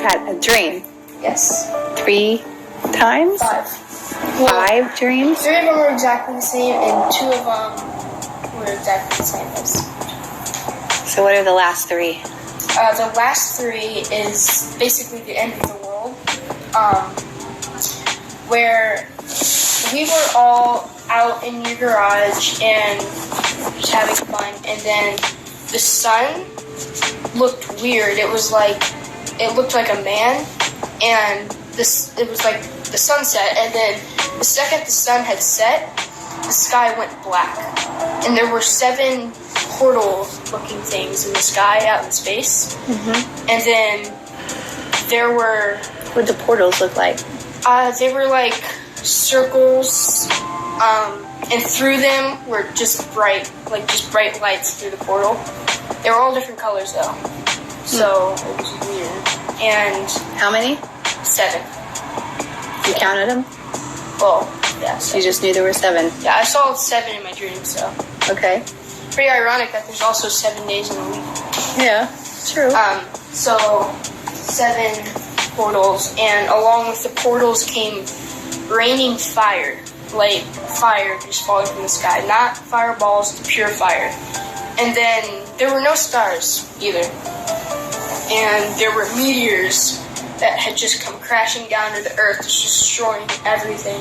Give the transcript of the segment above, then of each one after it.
You've had a dream Yes. 3 times? 5. 5 dreams? 3 of them were exactly the same, and 2 of them were exactly the same as. So what are the last 3? The last 3 is basically the end of the world, where we were all out in your garage and just having fun, and then the sun looked weird. It looked like a man, and it was like the sunset, and then the second the sun had set, the sky went black, and there were 7 portal-looking things in the sky out in space, and then there were... What did the portals look like? They were like circles, and through them were just bright lights through the portal. They were all different colors though, so it was weird. And How many? 7. You counted them? Well, yeah. So. You just knew there were 7. Yeah, I saw 7 in my dream, so. Okay. Pretty ironic that there's also 7 days in a week. Yeah, true. So 7 portals, and along with the portals came raining fire, like fire just falling from the sky, not fireballs, pure fire. And then there were no stars either, and there were meteors that had just come crashing down to the earth, just destroying everything.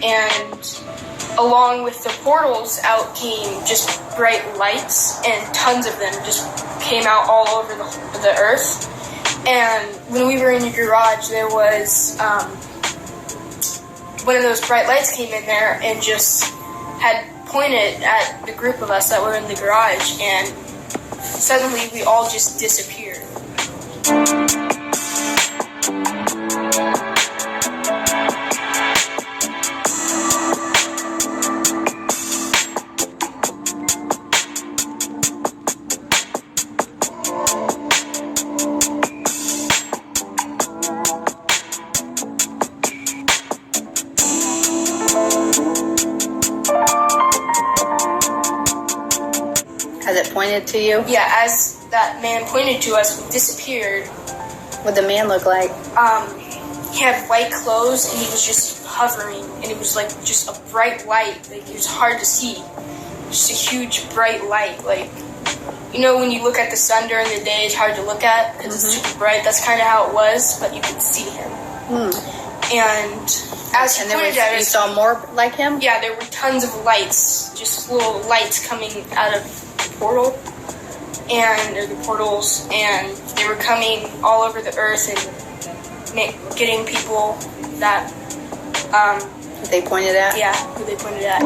And along with the portals out came just bright lights, and tons of them just came out all over the earth. And when we were in your garage, there was one of those bright lights came in there and just had pointed at the group of us that were in the garage, and suddenly we all just disappeared. Has it pointed to you? Yeah, as that man pointed to us, we disappeared. What did the man look like? He had white clothes, and he was just hovering, and it was like just a bright light. Like, it was hard to see. Just a huge bright light. Like, you know when you look at the sun during the day, it's hard to look at because it's super bright. That's kind of how it was, but you could see him. And as he pointed at us, you saw more like him? yeah, there were tons of lights, just little lights coming out of the portal, or the portals, and they were coming all over the earth and getting people that, They pointed at? yeah, who they pointed at.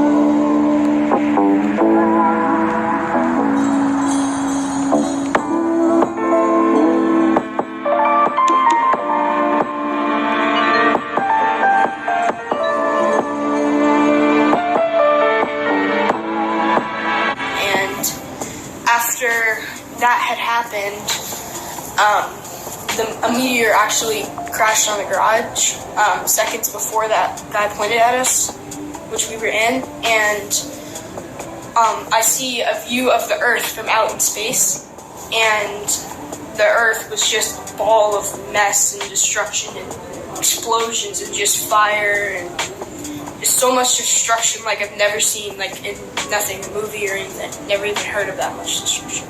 After that had happened, a meteor actually crashed on the garage seconds before that guy pointed at us, which we were in, and I see a view of the Earth from out in space, and the Earth was just a ball of mess and destruction and explosions and just fire and just so much destruction like I've never seen, like in nothing, a movie or anything. Never even heard of that much destruction.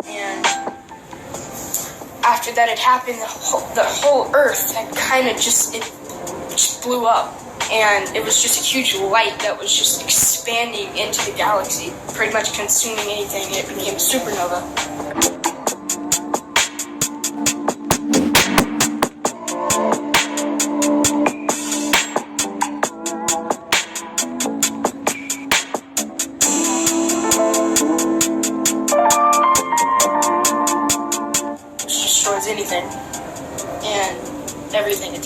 And after that had happened, the whole Earth had kind of just blew up. And it was just a huge light that was just expanding into the galaxy, pretty much consuming anything, and it became a supernova.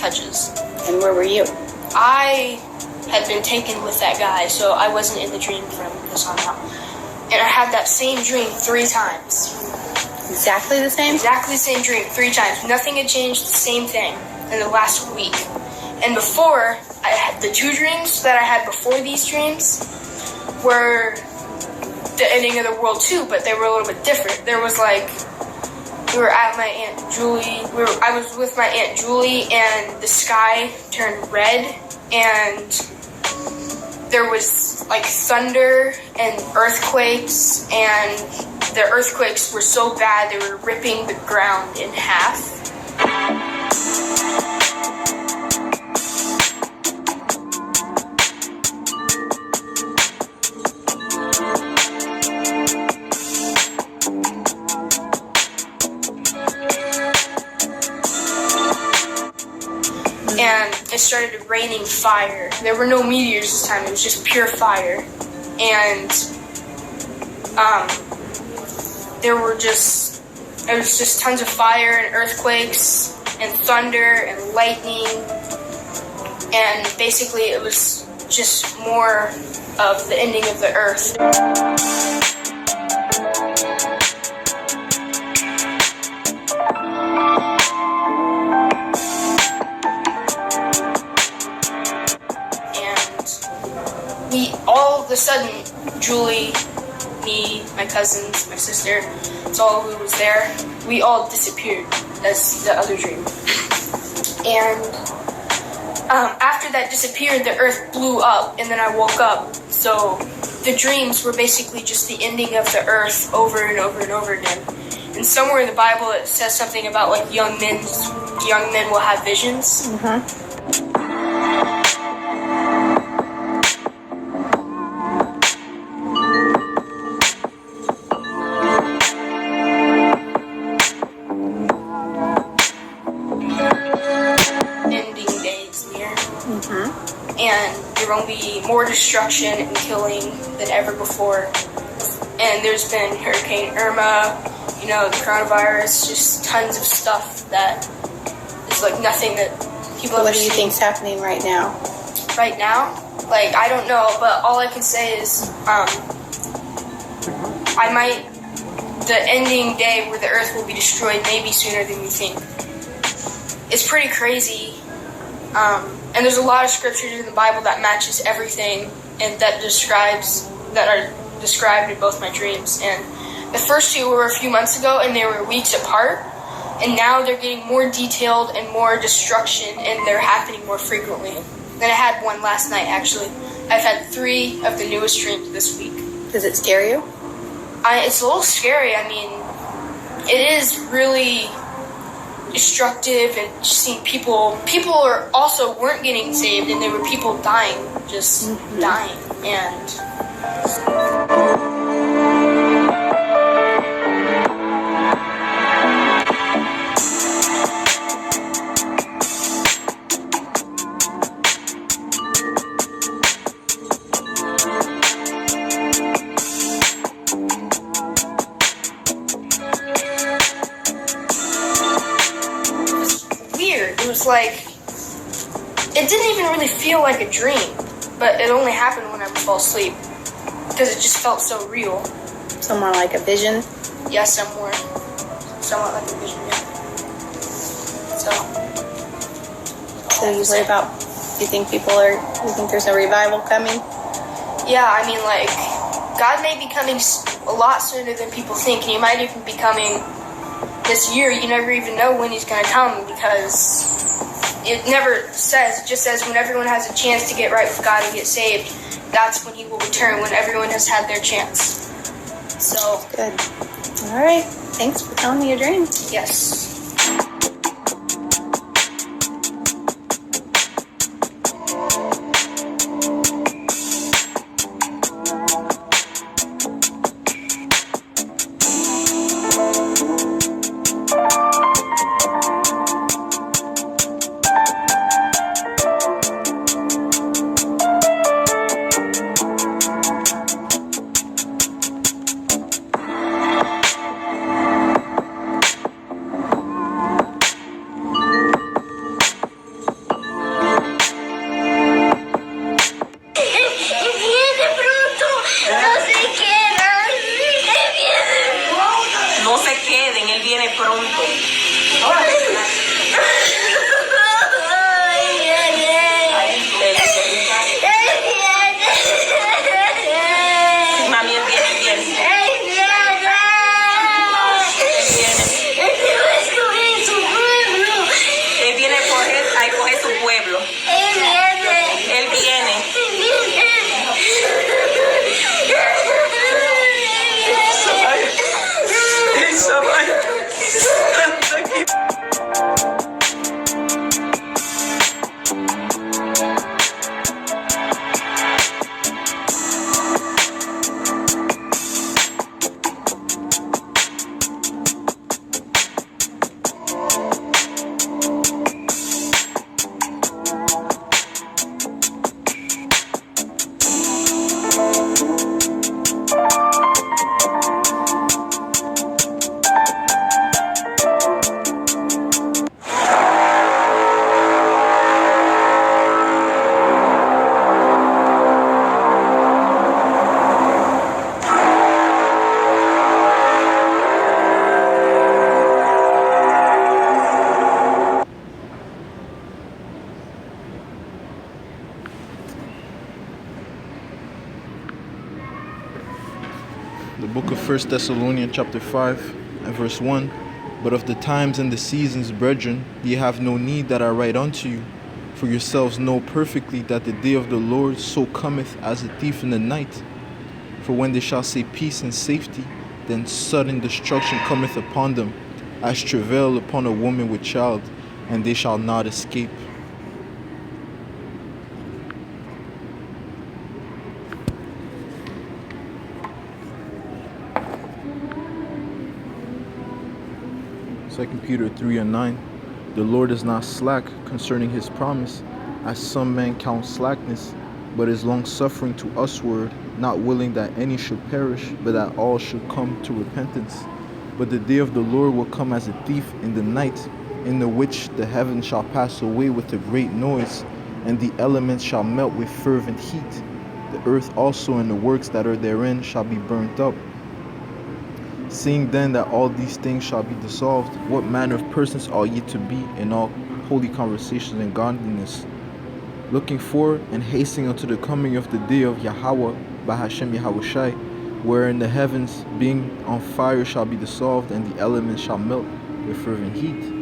touches. And where were you? I had been taken with that guy, so I wasn't in the dream from this on out. And I had that same dream 3 times. Exactly the same? Exactly the same dream 3 times. Nothing had changed, the same thing in the last week. And before, I had the 2 dreams that I had before these dreams were the ending of the world too, but they were a little bit different. There was like, we were at my Aunt Julie, I was with my Aunt Julie, and the sky turned red, and there was like thunder and earthquakes, and the earthquakes were so bad they were ripping the ground in half. And it started raining fire. There were no meteors this time, it was just pure fire. And there was just tons of fire and earthquakes and thunder and lightning. And basically it was just more of the ending of the earth. All of a sudden, Julie, me, my cousins, my sister, it's all who was there, we all disappeared. That's the other dream. And after that disappeared, the earth blew up, and then I woke up. So the dreams were basically just the ending of the earth over and over and over again. And somewhere in the Bible it says something about like young men will have visions. Mm-hmm. And there will be more destruction and killing than ever before. And there's been Hurricane Irma, the coronavirus, just tons of stuff that is like nothing that people ever What do you seen. think's happening right now? Right now? Like, I don't know, but all I can say is, the ending day where the earth will be destroyed maybe sooner than we think. It's pretty crazy. And there's a lot of scriptures in the Bible that matches everything and that are described in both my dreams. And the first 2 were a few months ago and they were weeks apart. And now they're getting more detailed and more destruction, and they're happening more frequently. Then I had one last night, actually. I've had 3 of the newest dreams this week. Does it scare you? It's a little scary. I mean, it is really destructive, and seeing people weren't getting saved, and there were people dying, just dying, and it was like, it didn't even really feel like a dream, but it only happened when I would fall asleep, because it just felt so real. Somewhat like a vision? Yeah, somewhat like a vision, yeah. So you worry about, do you think there's a revival coming? Yeah, I mean, like, God may be coming a lot sooner than people think, and He might even be coming this year. You never even know when He's going to come, because it never says. It just says when everyone has a chance to get right with God and get saved, that's when He will return, when everyone has had their chance. So good. All right. Thanks for telling me your dream. Yes. The book of 1 Thessalonians chapter 5 and verse 1. But of the times and the seasons, brethren, ye have no need that I write unto you. For yourselves know perfectly that the day of the Lord so cometh as a thief in the night. For when they shall say peace and safety, then sudden destruction cometh upon them, as travail upon a woman with child, and they shall not escape. Second Peter 3 and 9. The Lord is not slack concerning his promise, as some men count slackness, but is long-suffering to usward, not willing that any should perish, but that all should come to repentance. But the day of the Lord will come as a thief in the night, in the which the heavens shall pass away with a great noise, and the elements shall melt with fervent heat. The earth also and the works that are therein shall be burnt up. Seeing then that all these things shall be dissolved, what manner of persons ought ye to be in all holy conversations and godliness, looking for and hastening unto the coming of the day of Yahweh by Hashem Yahushai, wherein the heavens being on fire shall be dissolved, and the elements shall melt with fervent heat.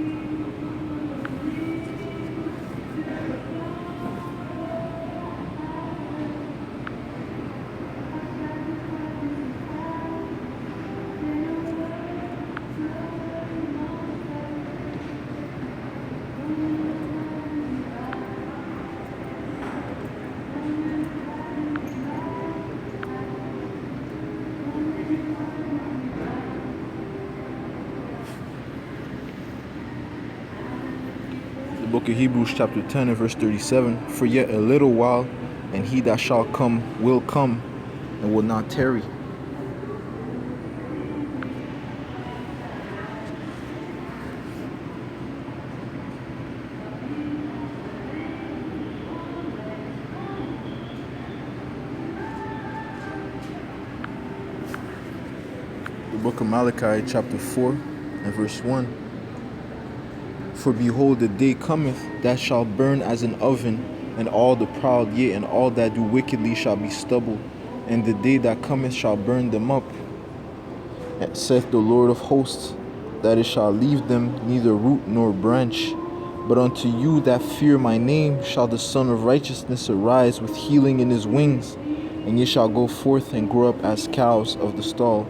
Book of Hebrews chapter 10 and verse 37. For yet a little while, and he that shall come will come, and will not tarry. The book of Malachi chapter 4 and verse 1. For behold, the day cometh that shall burn as an oven, and all the proud, yea, and all that do wickedly shall be stubble. And the day that cometh shall burn them up, saith the Lord of hosts, that it shall leave them neither root nor branch. But unto you that fear my name shall the Son of Righteousness arise with healing in his wings, and ye shall go forth and grow up as cows of the stall.